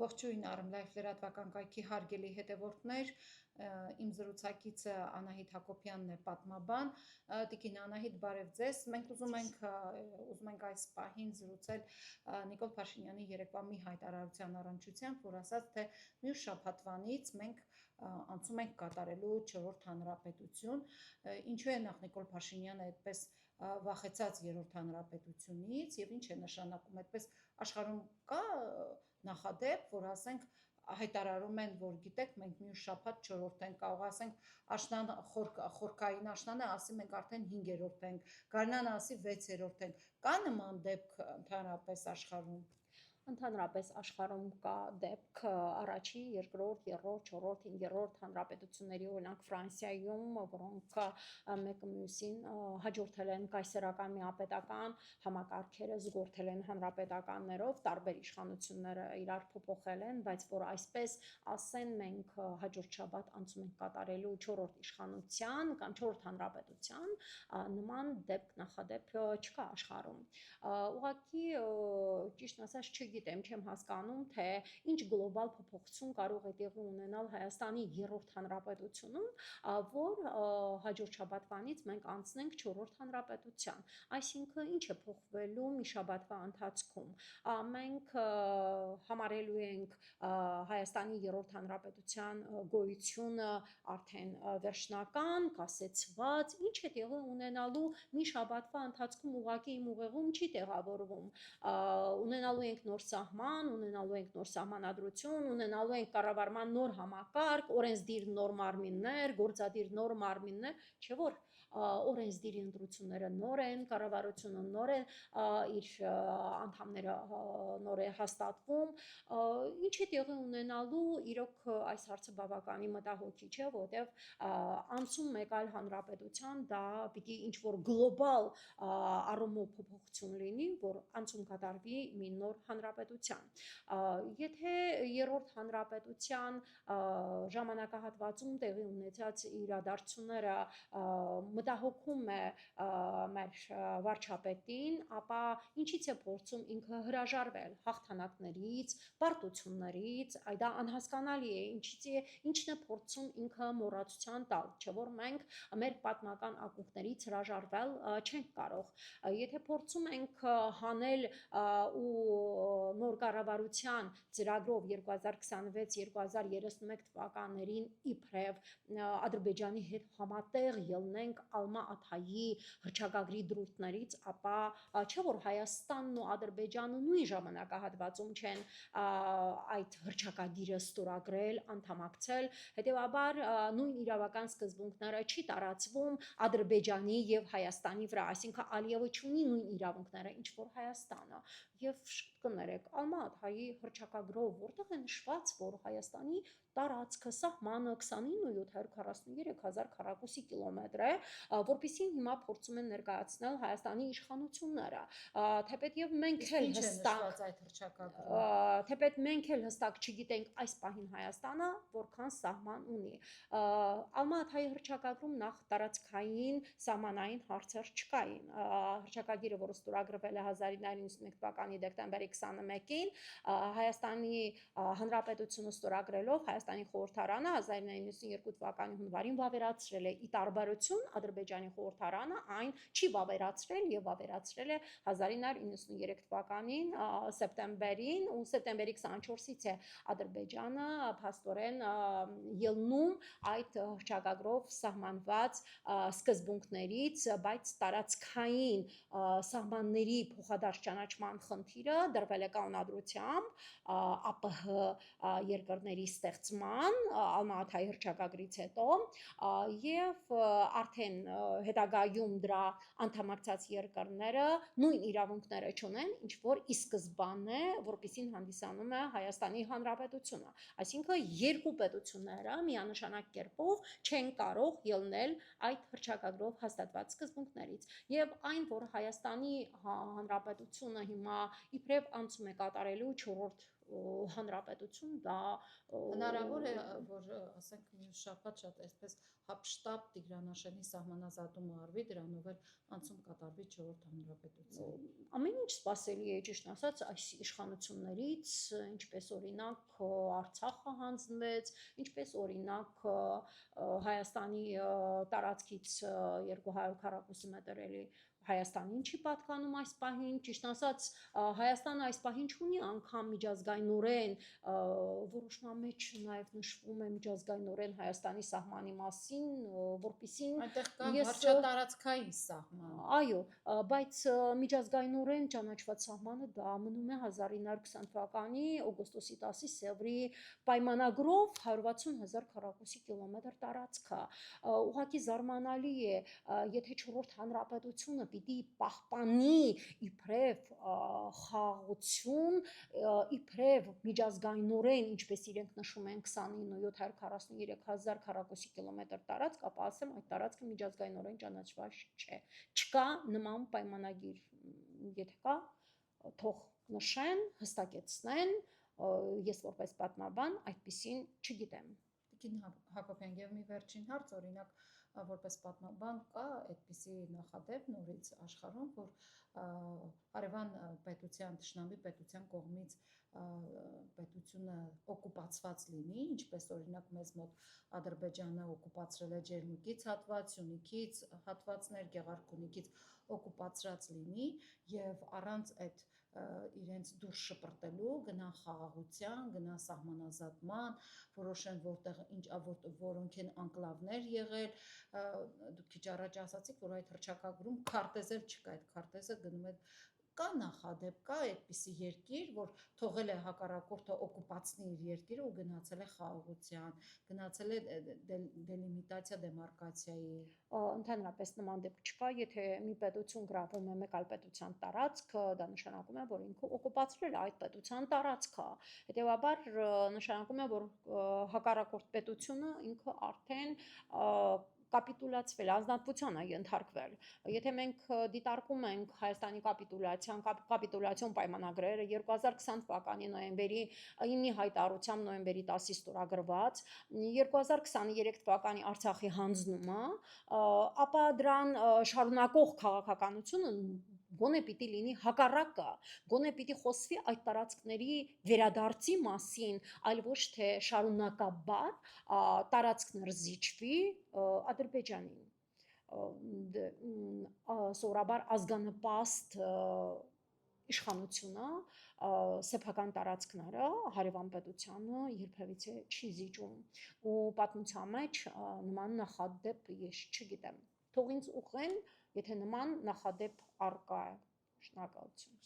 Ողջույն Armlife լրատվական կայքի հարգելի հետևորդներ, իմ զրուցակիցը Անահիտ Հակոբյանն է, պատմաբան։ Տիկին Անահիտ, բարև ձեզ։ Մենք ուզում ենք այս պահին զրուցել Նիկոլ Փաշինյանի երեկվա մի հայտարարության առնչությամբ, որ ասաց, թե մյուս շաբաթվանից մենք անցում ենք կատարելու 4-րդ հանրապետություն։ Ինչու է նախ Նիկոլ Փաշինյանը այդպես վախեցած 3-րդ հանրապետությունից եւ ինչ է նշանակում այդպես աշխարհում կա նախադեպ, որ ասենք հայտարարում են, որ գիտեք, մենք մյուս շաբաթ 4-րդ ենք, կարող ասենք աշնան խորքային աշնանը ասի մենք արդեն 5-րդ ենք, գարնանը ասի 6-րդ ենք։ Կա նման դեպք ընդհանրապես աշխարհում։ Ընդհանրապես աշխարհում կա դեպք առաջին, երկրորդ, երրորդ, չորրորդ, 5-րդ հանրապետությունների, օրինակ Ֆրանսիայում, որոնք մեկը մյուսին հաջորդել են կայսերական միապետական համակարգերը, զուգորդել են հանրապետականներով, տարբեր իշխանությունները իրար փոփոխել են, բայց որ այսպես ասեն, մենք հաջորդ շաբաթ անցում ենք կատարելու 4-րդ իշխանության կամ 4-րդ հանրապետության, նման դեպք նախադեպ չկա աշխարհում։ Ուղղակի ճիշտ ասած չգիտեմ, չեմ հասկանում, թե ինչ գլոբալ փոփոխություն կարող է տեղի ունենալ Հայաստանի 3-րդ հանրապետությունում, որ հաջորդ շաբաթվանից մենք անցնենք 4-րդ հանրապետության։ Այսինքն ինչ է փոխվելու մի շաբաթվա ընթացքում։ Մենք համարելու ենք Հայաստանի 3-րդ հանրապետության գոյությունը արդեն վերջնական, կասեցված, ինչ է տեղի ունենալու մի շաբաթվա ընթացքում, ուղղակի իմ ուղեղում չի տեղավորվում։ Ունենալու ենք նոր սահման, ունենալու ենք նոր սահմանադրություն, ունենալու ենք կառավարման նոր համակարգ, օրենսդիր նոր մարմիններ, գործադիր նոր մարմիններ, չէ՞ որ օրենսդիրի ընտրությունները նոր են, կառավարությունը նոր է, իր անդամները նոր է հաստատվում, ինչ է տեղի ունենալու, իրոք այս հարցը բավականին մտահոգիչ է, որտեղ անցում մեկ այլ հանրապետության դա պիտի ինչ որ գլոբալ առումով փոփոխություն լինի, որ անցում կատարվի մի նոր հանրապետության։ Եթե 3-րդ հանրապետության ժամանակահատվածում տեղի ունեցած իրադարձությունները մտահոգում է մեր վարչապետին, ապա ինչից է փորձում ինքը հրաժարվել հաղթանակներից, պարտություններից, դա անհասկանալի է, ինչն է փորձում ինքը մոռացության տալ, չէ՞ որ մենք մեր պատմական ակունքներից հրաժարվել չենք կարող։ Եթե փորձում ենք հանել ու նոր կառավարության ծրագրով 2026-2031 թվականներին իբրև Ադրբեջանի հետ համատեղ ելնենք Ալմա-Աթայի հռչակագրի դրույթներից, ապա չէ՞ որ Հայաստանն ու Ադրբեջանը նույն ժամանակահատվածում չեն այդ հռչակագիրը ստորագրել, անդամակցել, հետևաբար նույն իրավական սկզբունքները չի տարածվում Ադրբեջանի եւ Հայաստանի վրա, այսինքն Ալիևը չունի նույն իրավունքները, ինչ որ Հայաստանը։ Եվ կներեք, Ալմա-Աթայի հռչակագրով որտեղ է նշված, որ Հայաստանի տարածքը, սահմանը 29,743,000 քառակուսի կիլոմետր է, որպեսզի հիմա փորձում են ներկայացնել Հայաստանի իշխանությունները, թեպետև մենք էլ հստակ չգիտենք այս պահին Հայաստանը որքան սահման ունի։ Ալմա-Աթայի հռչակագրում նախ տարածքային սահմանային հարցեր չկային։ Հռչակագիրը, որը ստորագրվել է 1991 թվականի դեկտեմբերի 21-ին, Հայաստանի Հանրապետությունը ստորագրելով Հայաստանի խորհրդարանը 1992 թվականի հունվարին վավերացրել է, ի տարբերություն Ադրբեջանի խորհրդարանը այն չի վավերացրել եւ վավերացրել է 1993 թվականին սեպտեմբերին, ու սեպտեմբերի 24-ից է Ադրբեջանը փաստորեն ելնում այդ հռչակագրով սահմանված սկզբունքներից, բայց տարածքային սահմանների փոխադարձ ճանաչման խնդիրը դրվել է կանոնադրությամբ ԱՊՀ երկրների ստեղծման Ալմա-Աթայի հռչակագրից հետո եւ արդեն հետագայում դրա անդամակցած երկրները նույն իրավունքները չունեն, ինչ որ ի սկզբանե որպեսին հանդիսանում է Հայաստանի Հանրապետությունը, այսինքն երկու պետությունները միանշանակ կերպով չեն կարող ելնել այդ հռչակագրով հաստատված սկզբունքներից եւ այն, որ Հայաստանի Հանրապետությունը հիմա իբրև անցում է կատարելու 4-րդ հանրապետություն, դա Հնարավոր է, որ ասենք մյուս շաբաթ շատ այսպես հապշտապ Տիգրանաշենի սահմանազատումը արվի, դրանով էլ անցում կատարվի 4-րդ հանրապետություն։ Ամեն ինչ սպասելի է, ճիշտ ասած, այս իշխանություններից, ինչպես օրինակ Արցախը հանձնվեց, ինչպես օրինակ Հայաստանի տարածքից 200 քառակուսի մետր էլի Հայաստանին չի պատկանում այս պահին, ճիշտ ասած, Հայաստանը այս պահին չունի անգամ միջազգայնորեն որոշման մեջ նաև նշվում է միջազգայնորեն Հայաստանի սահմանի մասին, որպեսզի Այնտեղ կա վարչատարածքային սահման։ Այո, բայց միջազգայնորեն ճանաչված սահմանը դա մնում է 1920 թվականի օգոստոսի 10-ի Սևրի պայմանագրով 160,000 քառակուսի կիլոմետր տարածք է։ Ուղղակի զարմանալի է, եթե 4-րդ հանրապետությունը պիտի պահպանի իբրև խաղաղություն, իբրև միջազգայնորեն, ինչպես իրենք նշում են 29,743,000 քառակուսի կիլոմետր տարածք, ապա ասեմ այդ տարածքը միջազգայնորեն ճանաչված չէ։ Չկա նման պայմանագիր, եթե կա, թող նշեն, հստակեցնեն, ես որպես պատմաբան այդպեսին չգիտեմ։ Տիկին Հակոբյան, եւ մի վերջին հարց, օրինակ որպես պատմաբան կա այդպիսի նախադեպ նորից աշխարհում, որ հարևան պետության, թշնամի պետության կողմից պետությունը օկուպացված լինի, ինչպես օրինակ մեզ մոտ Ադրբեջանը օկուպացրել է Ջերմուկից հատված, Սյունիքից հատվածներ, Գեղարքունիքից օկուպացրած լինի եւ առանց այդ իրենց դուրս շպրտելու գնան խաղաղության, գնան սահմանազատման, որոշեն որտեղ ինչ որոնք են անկլավներ եղել, դուք քիչ առաջ ասացիք, որ այդ հռչակագրում քարտեզեր չկա, այդ քարտեզը գնում է կա նախադեպ, կա այդպիսի երկիր, որ թողել է հակառակորդը օկուպացնի իր երկիրը ու գնացել է խաղաղության, գնացել է դելիմիտացիա, դեմարկացիայի։ Ընդհանրապես նման դեպք չկա, եթե մի պետություն գրավում է մեկ այլ պետության տարածք, դա նշանակում է, որ ինքը օկուպացրել է այդ պետության տարածքը։ Հետևաբար նշանակում է, որ հակառակորդ պետությունը ինքը արդեն կապիտուլացվել, ազատության է ենթարկվել։ Եթե մենք դիտարկում ենք Հայաստանի կապիտուլյացիոն պայմանագրերը 2020 թվականի նոյեմբերի 9-ի հայտարարությամբ նոյեմբերի 10-ի ստորագրված, 2023 թվականի Արցախի հանձնումը, ապա դրան շարունակող քաղաքականությունը գոնե պիտի լինի հակառակը, գոնե պիտի խոսվի այդ տարածքների վերադարձի մասին, այլ ոչ թե շարունակաբար տարածքներ զիջվի Ադրբեջանին։ Սովորաբար ազգանպաստ իշխանությունը սեփական տարածքները հարևան պետությանը երբևիցե չի զիջում ու պատմության մեջ նման նախադեպ ես չգիտեմ։ Թող ինձ ուղղեն, եթե նման նախադեպ առկա է։ Շնորհակալություն։